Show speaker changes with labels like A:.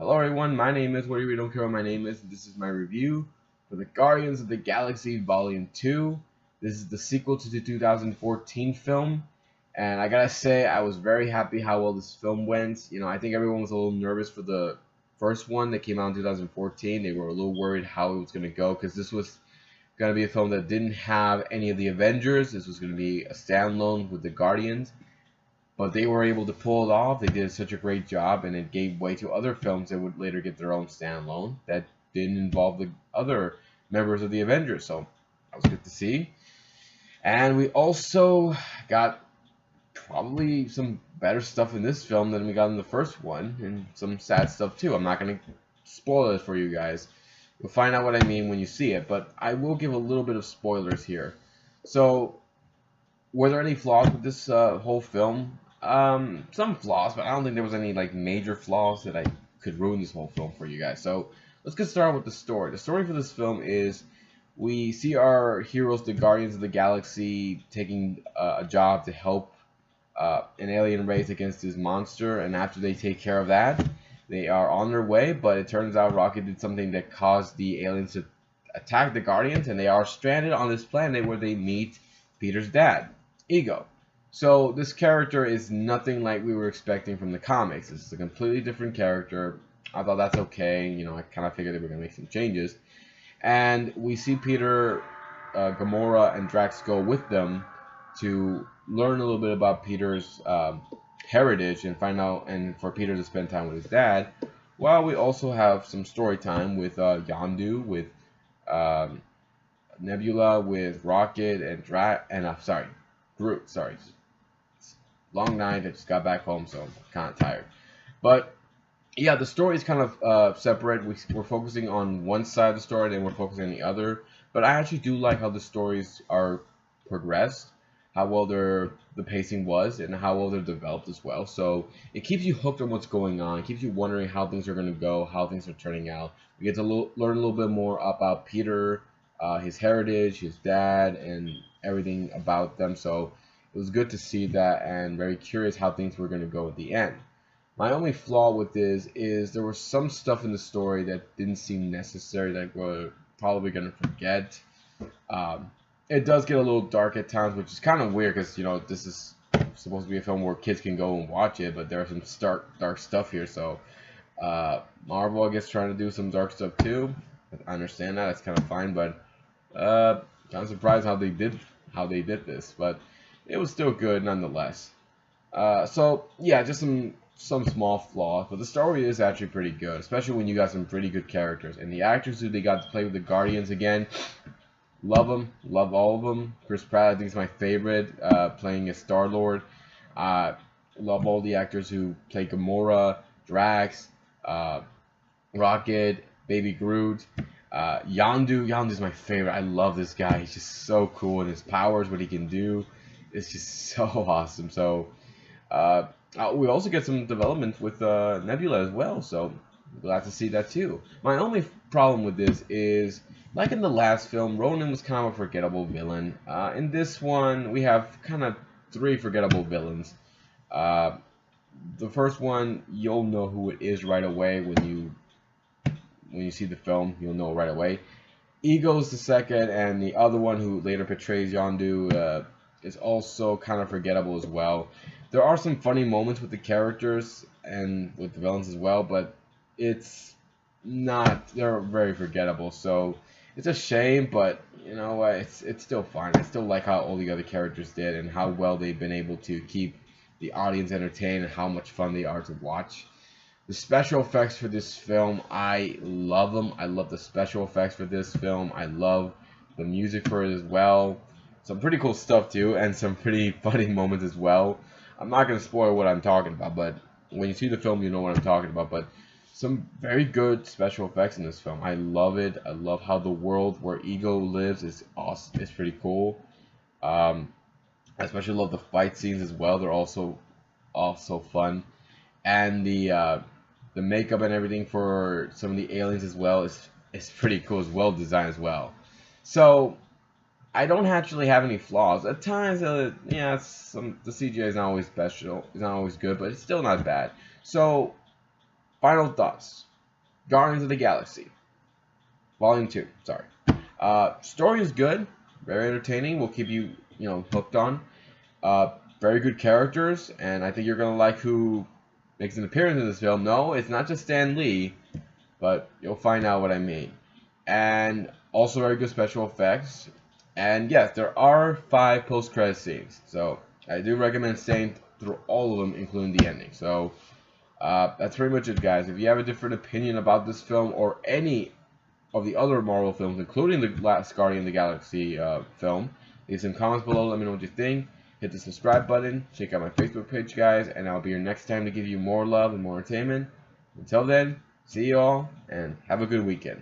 A: Hello everyone, my name is Whatever You Don't Care What My Name Is, and this is my review for the Guardians of the Galaxy Volume 2. This is the sequel to the 2014 film, and I gotta say, I was very happy how well this film went. I think everyone was a little nervous for the first one that came out in 2014. They were a little worried how it was gonna go, because this was gonna be a film that didn't have any of the Avengers. This was gonna be a standalone with the Guardians. But they were able to pull it off. They did such a great job, and it gave way to other films that would later get their own standalone that didn't involve the other members of the Avengers. So that was good to see. And we also got probably some better stuff in this film than we got in the first one, and some sad stuff too. I'm not going to spoil it for you guys. You'll find out what I mean when you see it, but I will give a little bit of spoilers here. So, were there any flaws with this whole film? Some flaws, but I don't think there was any major flaws that I could ruin this whole film for you guys. So let's get started with the story. The story for this film is we see our heroes, the Guardians of the Galaxy, taking a job to help an alien race against this monster, and after they take care of that, they are on their way, but it turns out Rocket did something that caused the aliens to attack the Guardians, and they are stranded on this planet where they meet Peter's dad, Ego. So this character is nothing like we were expecting from the comics. This is a completely different character. I thought that's okay. I kind of figured they were going to make some changes. And we see Peter, Gamora, and Drax go with them to learn a little bit about Peter's heritage and find out, and for Peter to spend time with his dad. While we also have some story time with Yondu, with Nebula, with Rocket, and Groot. Sorry. Long night. I just got back home, so I'm kind of tired. But yeah, the story is kind of separate. We're focusing on one side of the story, and we're focusing on the other. But I actually do like how the stories are progressed, how well the pacing was, and how well they're developed as well. So it keeps you hooked on what's going on. It keeps you wondering how things are going to go, how things are turning out. We get to learn a little bit more about Peter, his heritage, his dad, and everything about them. So it was good to see that, and very curious how things were going to go at the end. My only flaw with this is there was some stuff in the story that didn't seem necessary that we're probably going to forget. It does get a little dark at times, which is kind of weird because, this is supposed to be a film where kids can go and watch it, but there's some dark stuff here. So Marvel, I guess, trying to do some dark stuff too. I understand that. It's kind of fine, but kind of surprised how they did this, but it was still good nonetheless. So yeah, just some small flaws, but the story is actually pretty good, especially when you got some pretty good characters, and the actors who they got to play with the Guardians again, love them, love all of them. Chris Pratt, I think, is my favorite, playing as Star-Lord. Love all the actors who play Gamora, Drax, Rocket, Baby Groot. Yondu's my favorite. I love this guy. He's just so cool, and his powers, what he can do, is just so awesome. So we also get some development with Nebula as well, so glad to see that too. My only problem with this is, like in the last film, Ronan was kind of a forgettable villain. In this one, we have kind of 3 forgettable villains. The first one, you'll know who it is right away when you see the film. You'll know right away. Ego's the second, and the other one, who later portrays Yondu, is also kind of forgettable as well. There are some funny moments with the characters and with the villains as well, but they're very forgettable. So it's a shame, but you know what, it's still fine. I still like how all the other characters did and how well they've been able to keep the audience entertained and how much fun they are to watch. The special effects for this film, I love them. I love the special effects for this film. I love the music for it as well. Some pretty cool stuff too, and some pretty funny moments as well. I'm not going to spoil what I'm talking about, but when you see the film, you know what I'm talking about. But some very good special effects in this film. I love it. I love how the world where Ego lives is awesome. It's pretty cool. I especially love the fight scenes as well. They're also fun, and the makeup and everything for some of the aliens as well is pretty cool. It's well designed as well. So I don't actually have any flaws. At times, the CGI is not always special. It's not always good, but it's still not bad. So, final thoughts. Guardians of the Galaxy Volume 2. Sorry. Story is good, very entertaining. Will keep you, hooked on. Very good characters, and I think you're gonna like who makes an appearance in this film. No, it's not just Stan Lee, but you'll find out what I mean. And also very good special effects. And yes, there are 5 post-credit scenes, so I do recommend staying through all of them, including the ending. So that's pretty much it, guys. If you have a different opinion about this film or any of the other Marvel films, including the last Guardian of the Galaxy film, leave some comments below. Let me know what you think. Hit the subscribe button. Check out my Facebook page, guys, and I'll be here next time to give you more love and more entertainment. Until then, see you all, and have a good weekend.